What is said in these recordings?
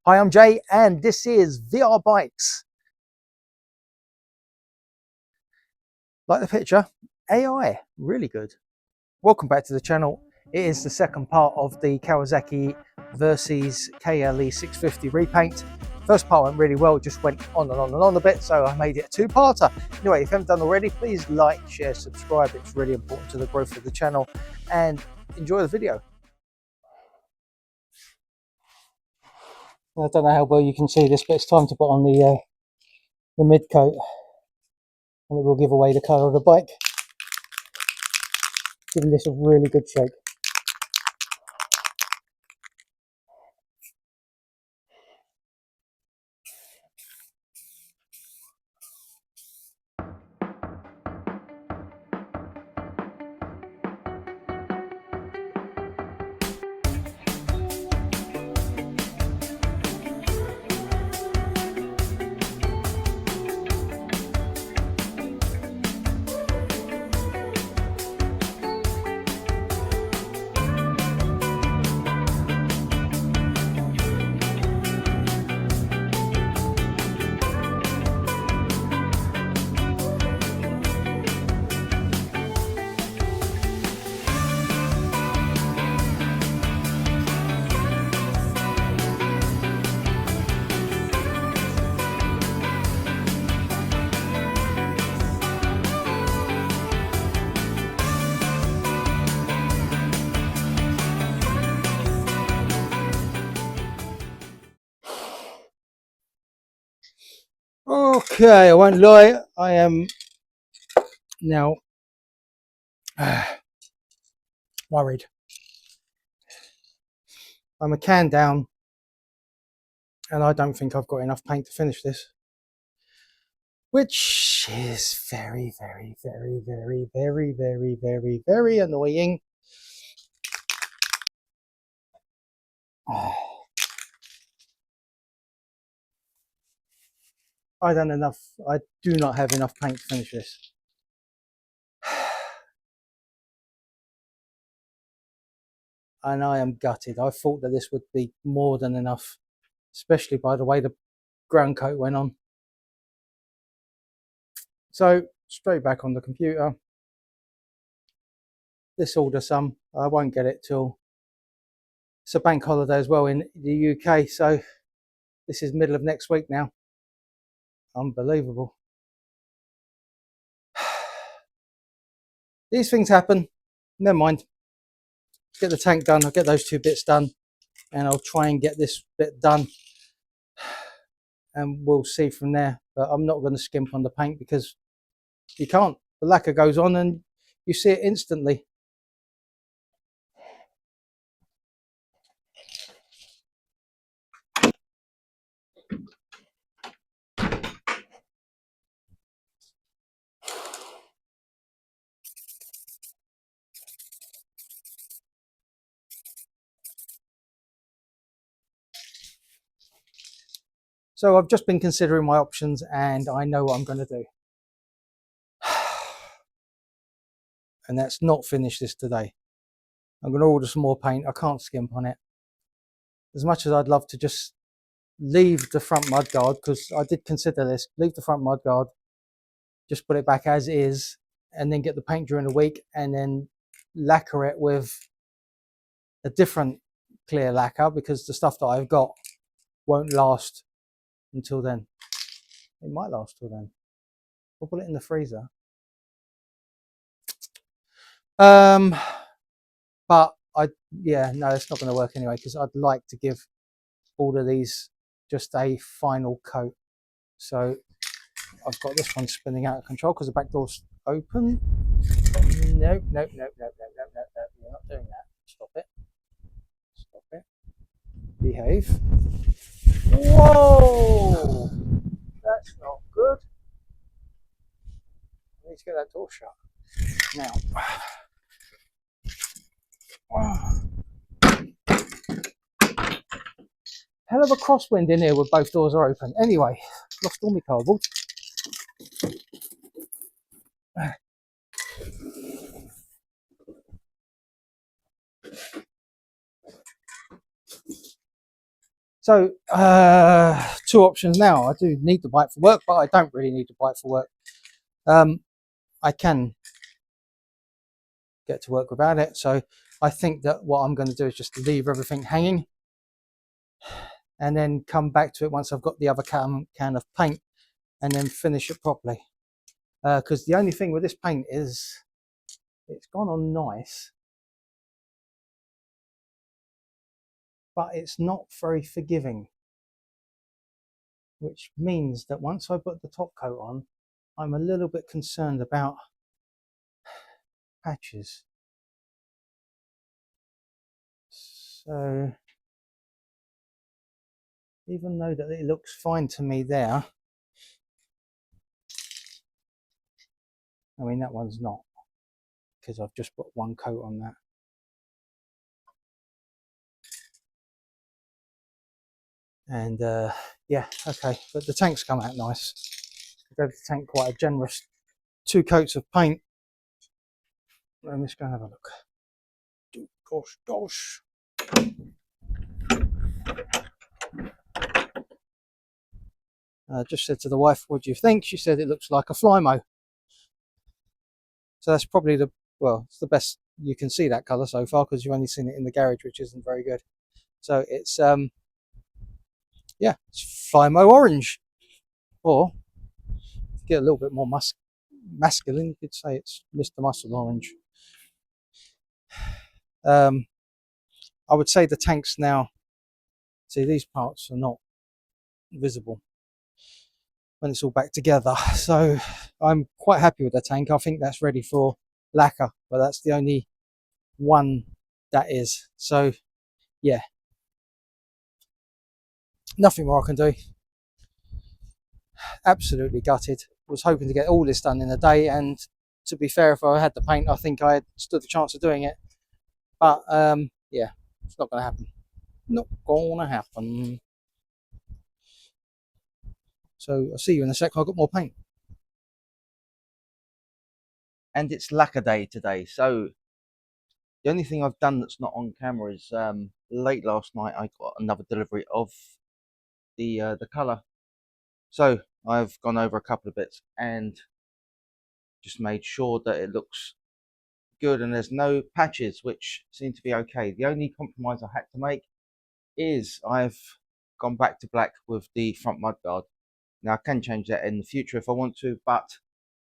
Hi, I'm Jay, and this is VR Bikes. Like the picture, AI, really good. Welcome back to the channel. It is the second part of the Kawasaki Versys KLE 650 repaint. First part went really well, it just went on and on and on a bit, so I made it a two-parter. Anyway, if you haven't done already, please like, share, subscribe. It's really important to the growth of the channel, and enjoy the video. I don't know how well you can see this, but it's time to put on the mid coat, and it will give away the colour of the bike, giving this a really good shake. Okay, I won't lie, I am now worried. I'm a can down, and I don't think I've got enough paint to finish this, which is very, very, very, very, very, very, very, very annoying. I do not have enough paint to finish this. And I am gutted. I thought that this would be more than enough, especially by the way the ground coat went on. So straight back on the computer. This order sum, I won't get it till it's a bank holiday as well in the UK, so this is middle of next week now. Unbelievable. These things happen. Never mind. Get the tank done. I'll get those two bits done, and I'll try and get this bit done, and we'll see from there. But I'm not going to skimp on the paint because you can't. The lacquer goes on and you see it instantly. So I've just been considering my options, and I know what I'm going to do. And that's not finish this today. I'm going to order some more paint. I can't skimp on it. As much as I'd love to just leave the front mudguard, because I did consider this, leave the front mudguard, just put it back as is, and then get the paint during the week, and then lacquer it with a different clear lacquer, because the stuff that I've got won't last until then. It might last till then. We'll put it in the freezer. But yeah, no, it's not going to work anyway, because I'd like to give all of these just a final coat. So I've got this one spinning out of control because the back door's open. Nope, nope, nope, nope, nope, nope, nope, nope. You're not doing that. Stop it. Stop it. Behave. Whoa! That's not good. I need to get that door shut. Now. Hell of a crosswind in here with both doors are open. Anyway, lost all my cardboard. So two options now. I do need the bike for work, but I don't really need the bike for work. I can get to work without it. So I think that what I'm going to do is just leave everything hanging and then come back to it once I've got the other can of paint and then finish it properly. Because the only thing with this paint is it's gone on nice, but it's not very forgiving, which means that once I put the top coat on, I'm a little bit concerned about patches. So even though that it looks fine to me there, I mean that one's not, because I've just put one coat on that. And yeah, okay, but the tank's come out nice. I gave the tank quite a generous 2 coats of paint. Let me just go and have a look. Gosh. I just said to the wife, what do you think? She said it looks like a Flymo. So that's probably well, it's the best you can see that colour so far, because you've only seen it in the garage, which isn't very good. So it's yeah, it's Flymo orange. Or if you get a little bit more masculine, you could say it's Mr. Muscle orange. I would say the tanks now, see, these parts are not visible when it's all back together. So I'm quite happy with the tank. I think that's ready for lacquer, but that's the only one that is. So yeah, nothing more I can do. Absolutely gutted. Was hoping to get all this done in a day, and to be fair, if I had the paint, I think I had stood a chance of doing it. But yeah, it's not going to happen. Not going to happen. So I'll see you in a sec. I've got more paint. And it's lacquer day today, so the only thing I've done that's not on camera is late last night I got another delivery of the colour. So I've gone over a couple of bits and just made sure that it looks good and there's no patches, which seem to be okay. The only compromise I had to make is I've gone back to black with the front mudguard. Now I can change that in the future if I want to, but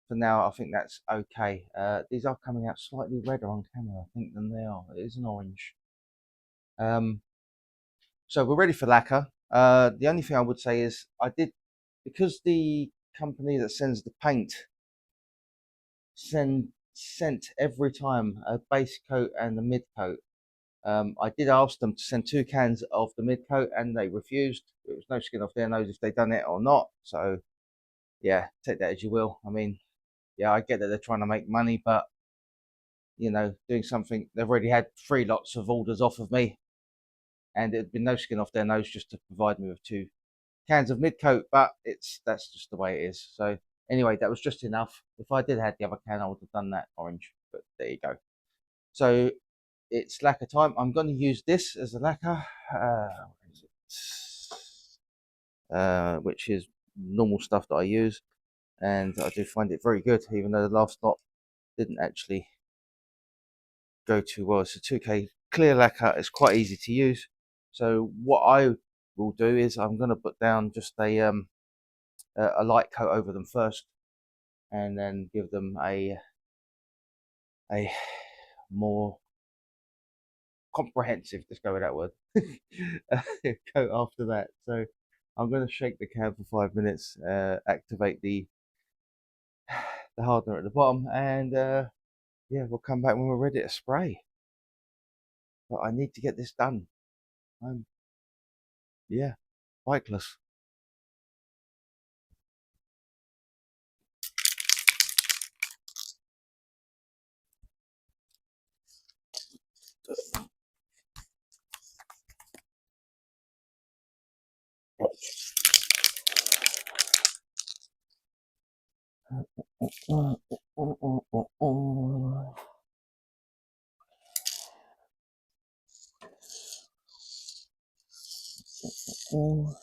for now I think that's okay. These are coming out slightly redder on camera, I think, than they are. It is an orange. So we're ready for lacquer. The only thing I would say is because the company that sends the paint sent every time a base coat and a mid coat. I did ask them to send 2 cans of the mid coat and they refused. It was no skin off their nose if they'd done it or not. So yeah, take that as you will. I mean, yeah, I get that they're trying to make money, but you know, doing something, they've already had 3 lots of orders off of me, and it'd been no skin off their nose just to provide me with 2 cans of mid coat, but that's just the way it is. So anyway, that was just enough. If I did have the other can, I would have done that orange, but there you go. So it's lacquer time. I'm going to use this as a lacquer, which is normal stuff that I use, and I do find it very good, even though the last lot didn't actually go too well. It's a 2K clear lacquer. It's quite easy to use. So what I will do is I'm going to put down just a light coat over them first, and then give them a more comprehensive, let's go with that word, coat after that. So I'm going to shake the can for 5 minutes, activate the hardener at the bottom, and yeah, we'll come back when we're ready to spray. But I need to get this done. I'm yeah, bikeless. All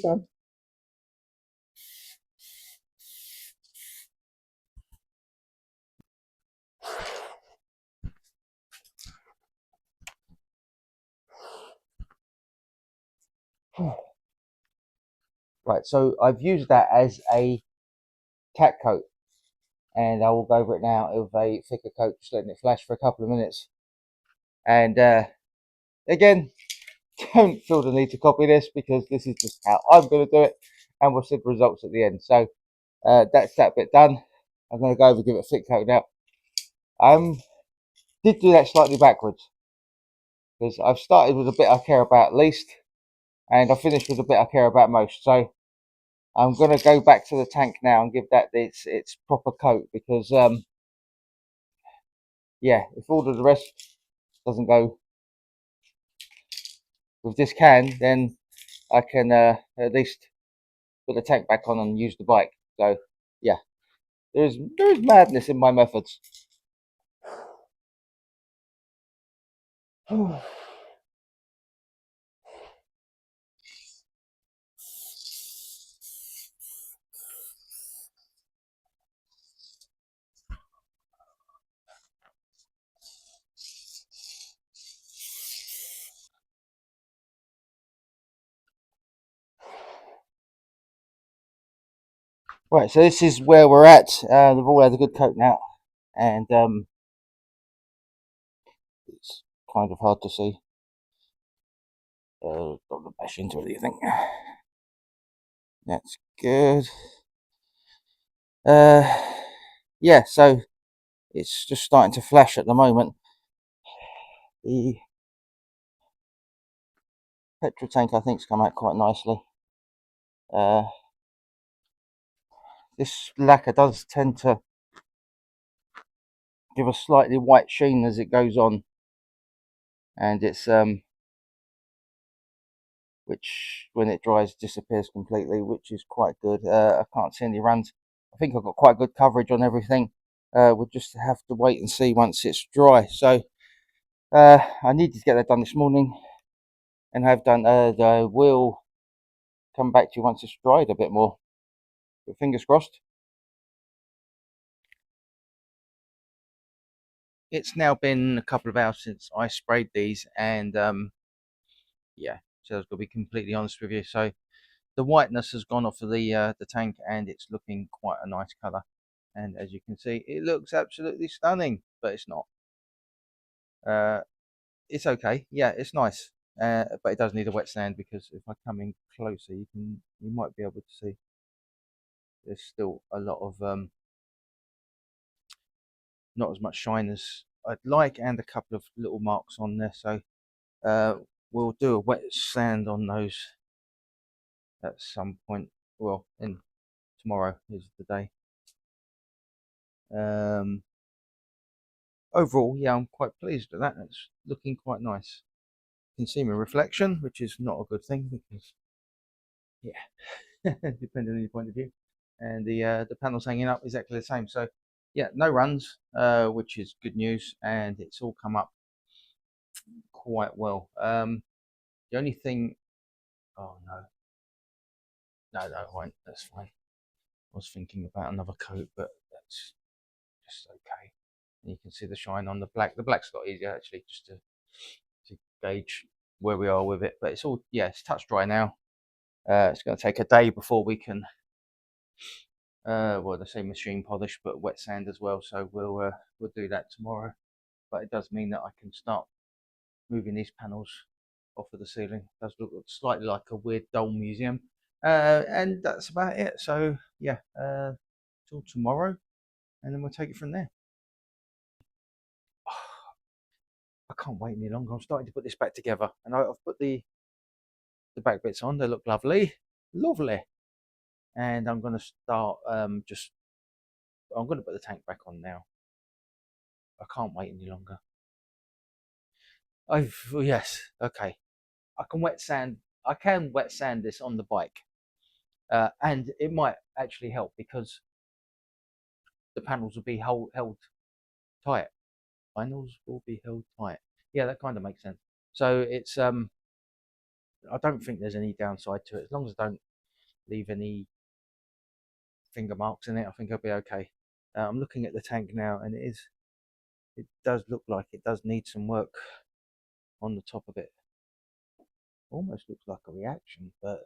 done. Right, so I've used that as a cat coat, and I will go over it now with a thicker coat, just letting it flash for a couple of minutes. And again, don't feel the need to copy this, because this is just how I'm going to do it, and we'll see the results at the end. So that's that bit done. I'm going to go over and give it a thick coat now. Did do that slightly backwards, because I've started with the bit I care about least, and I finished with the bit I care about most. So I'm going to go back to the tank now and give that its proper coat, because yeah, if all of the rest doesn't go with this can, then I can at least put the tank back on and use the bike. So yeah, there is madness in my methods. Right, so this is where we're at. They've all had a good coat now, and it's kind of hard to see. Don't want to bash into it, do you think? That's good. Yeah, so it's just starting to flash at the moment. The petrol tank, I think, has come out quite nicely. This lacquer does tend to give a slightly white sheen as it goes on, and it's which when it dries disappears completely, which is quite good. I can't see any runs. I think I've got quite good coverage on everything. We'll just have to wait and see once it's dry. So I needed to get that done this morning, and have done. I will come back to you once it's dried a bit more. But fingers crossed. It's now been a couple of hours since I sprayed these, and yeah, so I've got to be completely honest with you. So the whiteness has gone off of the tank, and it's looking quite a nice colour. And as you can see, it looks absolutely stunning, but it's not. Uh, it's okay, yeah, it's nice, but it does need a wet sand, because if I come in closer, you might be able to see there's still a lot of not as much shine as I'd like, and a couple of little marks on there. So we'll do a wet sand on those at some point. Well, in tomorrow is the day. Overall, yeah, I'm quite pleased with that. It's looking quite nice. You can see my reflection, which is not a good thing, because yeah, depending on your point of view. And the panel's hanging up exactly the same. So yeah, no runs, which is good news, and it's all come up quite well. The only thing, oh no, no, I won't. That's fine. I was thinking about another coat, but that's just okay. And you can see the shine on the black. The black's a lot easier actually, just to gauge where we are with it. But it's all, yeah, it's touch dry now. It's going to take a day before we can, well, they say machine polish, but wet sand as well. So we'll do that tomorrow. But it does mean that I can start moving these panels off of the ceiling. It does look slightly like a weird doll museum. And that's about it. So yeah, till tomorrow, and then we'll take it from there. I can't wait any longer. I'm starting to put this back together, and I've put the back bits on. They look lovely, lovely. And I'm going to start I'm going to put the tank back on now. I can't wait any longer. Yes, okay. I can wet sand. I can wet sand this on the bike, and it might actually help because the panels will be held tight. Panels will be held tight. Yeah, that kind of makes sense. So it's I don't think there's any downside to it as long as I don't leave any finger marks in it. I think I'll be okay. I'm looking at the tank now, and it does look like it does need some work on the top of it. Almost looks like a reaction, but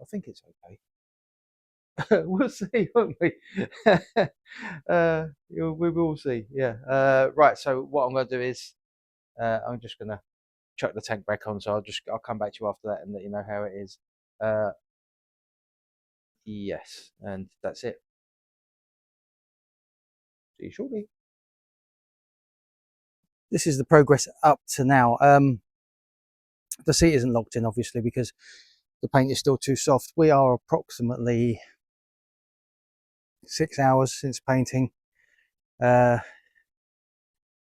I think it's okay. We'll see, won't we? We will see. Yeah. Right. So what I'm going to do is I'm just going to chuck the tank back on. So I'll come back to you after that and let you know how it is. Yes, and that's it. See you shortly. This is the progress up to now. The seat isn't locked in, obviously, because the paint is still too soft. We are approximately 6 hours since painting. Yeah,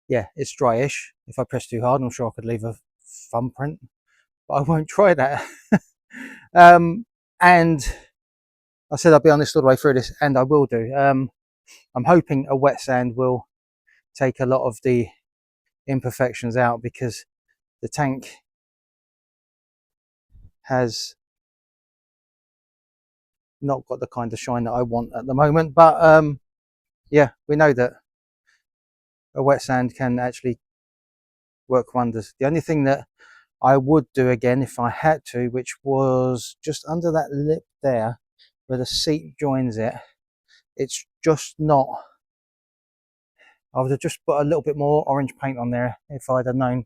it's dryish. If I press too hard, I'm sure I could leave a thumbprint, but I won't try that. And I said I'll be honest all the way through this, and I will do. I'm hoping a wet sand will take a lot of the imperfections out because the tank has not got the kind of shine that I want at the moment. But yeah, we know that a wet sand can actually work wonders. The only thing that I would do again if I had to, which was just under that lip there where the seat joins it, it's just not. I would have just put a little bit more orange paint on there if I'd have known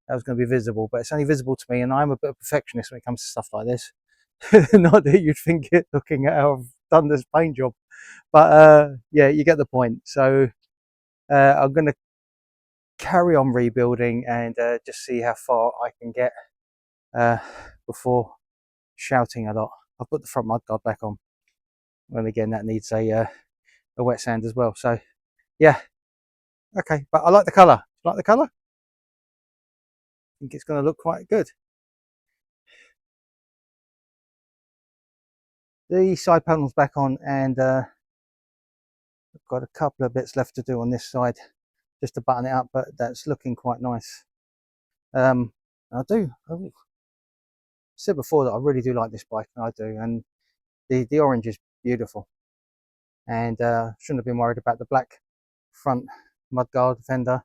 that was going to be visible, but it's only visible to me, and I'm a bit of a perfectionist when it comes to stuff like this. Not that you'd think it looking at how I've done this paint job, but yeah, you get the point. So I'm going to carry on rebuilding and just see how far I can get before shouting a lot. I'll put the front mudguard back on, and again that needs a wet sand as well. So yeah, okay, but I like the colour. Like the colour? I think it's going to look quite good. The side panel's back on, and I've got a couple of bits left to do on this side just to button it up, but that's looking quite nice. I said before that I really do like this bike, and I do, and the orange is beautiful, and shouldn't have been worried about the black front mudguard fender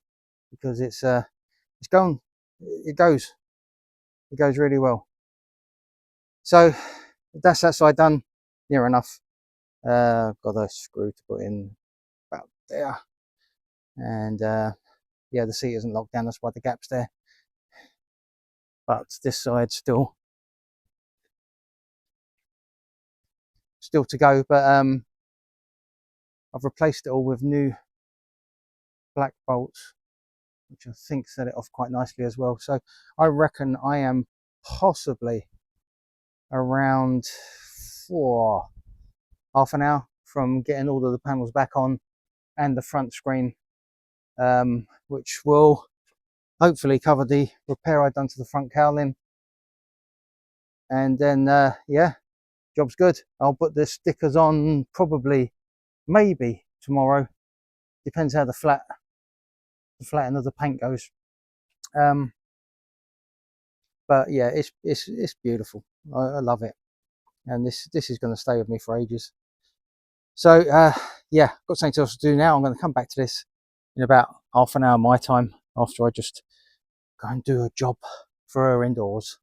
because it goes really well. So that's that side done, near enough. Got a screw to put in about there, and yeah, the seat isn't locked down, that's why the gap's there, but this side still to go. But I've replaced it all with new black bolts, which I think set it off quite nicely as well. So I reckon I am possibly around half an hour from getting all of the panels back on and the front screen, which will hopefully cover the repair I've done to the front cowling. And then yeah, job's good. I'll put the stickers on probably maybe tomorrow, depends how the flattening of the paint goes. But yeah, it's beautiful. I love it, and this is going to stay with me for ages. So yeah, got something else to do now. I'm going to come back to this in about half an hour my time after I just go and do a job for her indoors.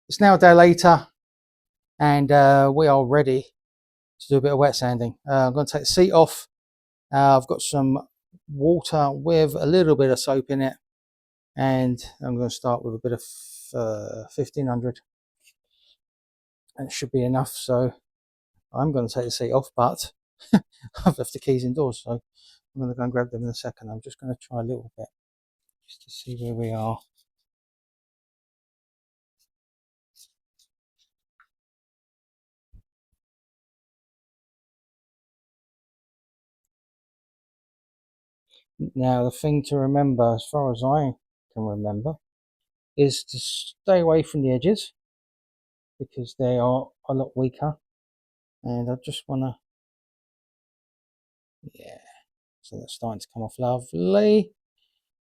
It's now a day later, and we are ready to do a bit of wet sanding. I'm going to take the seat off. I've got some water with a little bit of soap in it, and I'm going to start with a bit of 1500 and it should be enough. So I'm going to take the seat off, but I've left the keys indoors, so I'm going to go and grab them in a second. I'm just going to try a little bit just to see where we are. Now, the thing to remember, as far as I can remember, is to stay away from the edges because they are a lot weaker. And I just want to, yeah, so that's starting to come off lovely.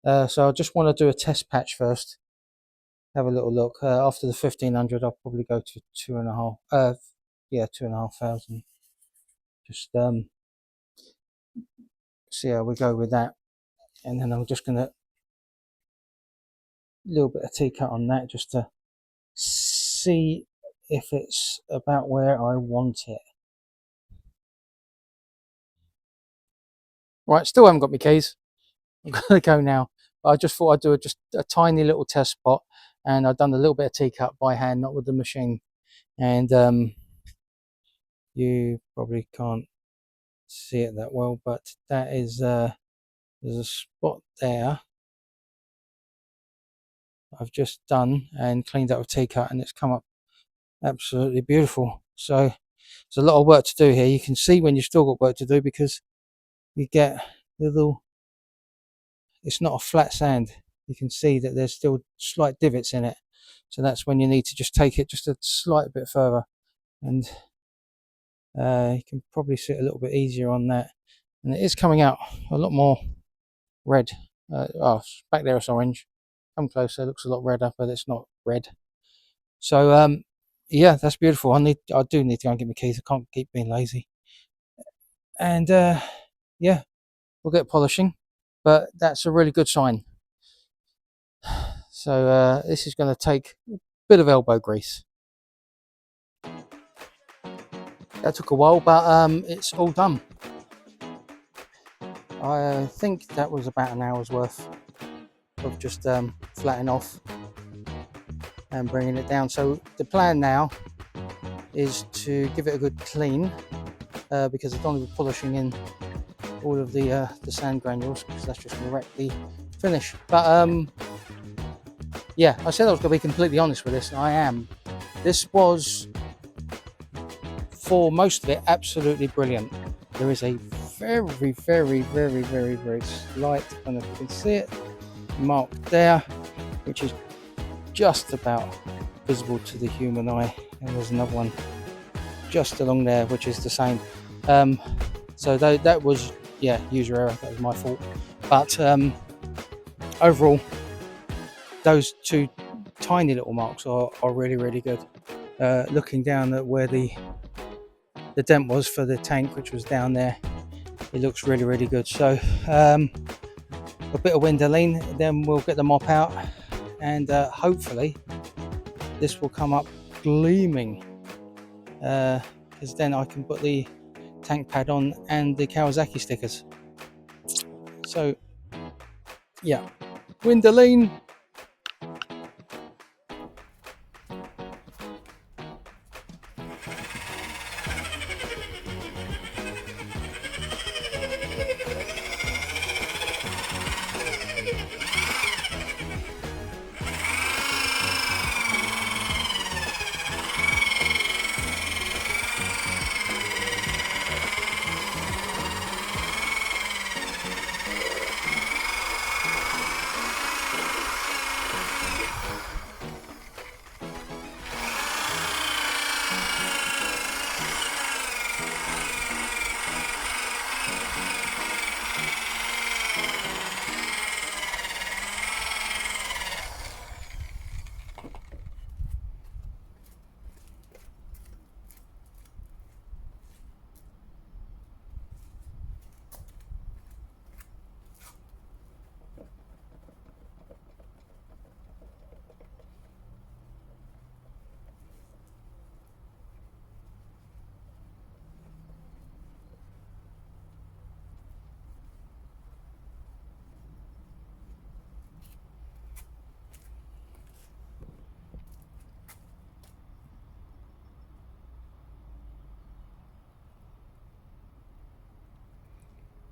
So I just want to do a test patch first. Have a little look. After the 1500, I'll probably go to 2.5. Yeah, 2,500. Just see how we go with that, and then I'm just gonna little bit of T-cut on that just to see if it's about where I want it. Right, still haven't got my keys. I'm gonna go now. But I just thought I'd do just a tiny little test spot, and I've done a little bit of T-cut by hand, not with the machine. And you probably can't see it that well, but that is there's a spot there I've just done and cleaned up with T-cut, and it's come up absolutely beautiful. So there's a lot of work to do here. You can see when you've still got work to do because you get little, it's not a flat sand. You can see that there's still slight divots in it. So that's when you need to just take it just a slight bit further, and you can probably see it a little bit easier on that. And it is coming out a lot more red. Oh, back there it's orange. Come closer, it looks a lot redder, but it's not red. So yeah, that's beautiful. I do need to go and get my keys. I can't keep being lazy. And yeah, we'll get polishing, but that's a really good sign. So this is going to take a bit of elbow grease. That took a while, but it's all done. I think that was about an hour's worth of just flattening off and bringing it down. So the plan now is to give it a good clean because I don't want to be polishing in all of the sand granules because that's just going to wreck the finish. But yeah, I said I was going to be completely honest with this, and I am. This was, for most of it, absolutely brilliant. There is a very, very, very, very, very slight, I don't know if you can see it, mark there, which is just about visible to the human eye, and there's another one just along there which is the same. So that was, yeah, user error, that was my fault. But overall, those two tiny little marks are really, really good. Looking down at where the dent was for the tank, which was down there, it looks really, really good. So a bit of Windoline, then we'll get the mop out, and hopefully this will come up gleaming, because then I can put the tank pad on and the Kawasaki stickers. So yeah, Windoline.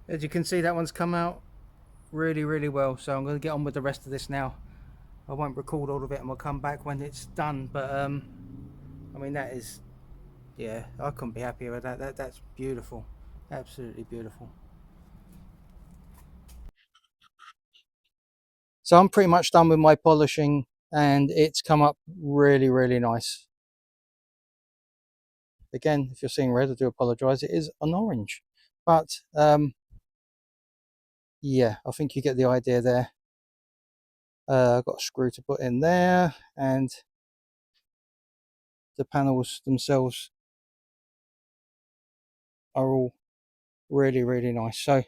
As you can see, that one's come out really well, so I'm going to get on with the rest of this now. I won't record all of it and we'll come back when it's done, but I mean, that is, yeah, I couldn't be happier with that. That's beautiful, absolutely beautiful. So I'm pretty much done with my polishing and it's come up really nice. Again, if you're seeing red, I do apologise, it is an orange, but yeah, I think you get the idea there. I've got a screw to put in there, and the panels themselves are all really nice. So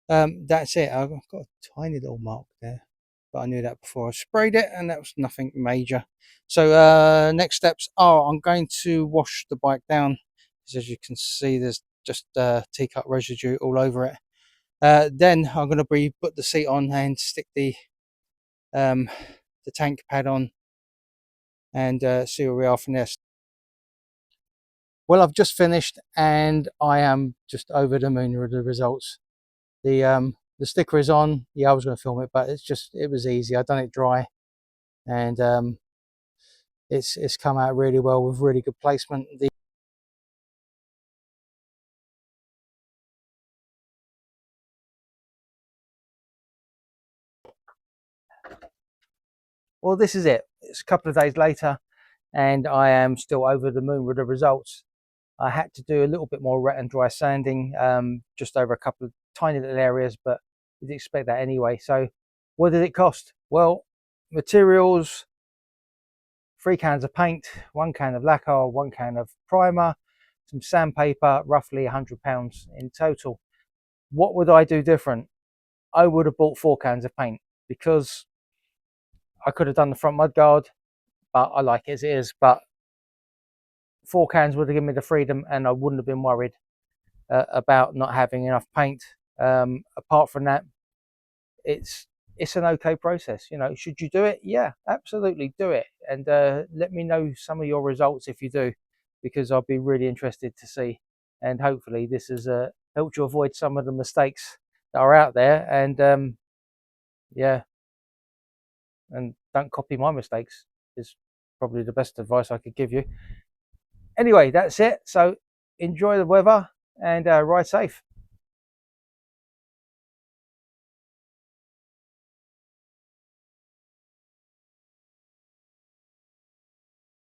that's it. I've got a tiny little mark there, but I knew that before I sprayed it, and that was nothing major. So next steps are I'm going to wash the bike down, because as you can see, there's just teacup residue all over it. Then I'm going to put the seat on and stick the tank pad on, and see where we are from there. Well, I've just finished and I am just over the moon with the results. The sticker is on. Yeah, I was going to film it, but it was easy. I've done it dry, and it's come out really well with really good placement. Well, this is it. It's a couple of days later and I am still over the moon with the results. I had to do a little bit more wet and dry sanding, just over a couple of tiny little areas, but you'd expect that anyway. So what did it cost? Well, materials, 3 cans of paint, 1 can of lacquer, 1 can of primer, some sandpaper, roughly £100 in total. What would I do different? I would have bought 4 cans of paint, because I could have done the front mudguard, but I like it as it is. But 4 cans would have given me the freedom and I wouldn't have been worried about not having enough paint. Apart from that, it's an okay process. You know, should you do it? Yeah, absolutely do it, and let me know some of your results if you do, because I'll be really interested to see. And hopefully this has helped you avoid some of the mistakes that are out there, and yeah, and don't copy my mistakes is probably the best advice I could give you. Anyway, that's it. So enjoy the weather and ride safe.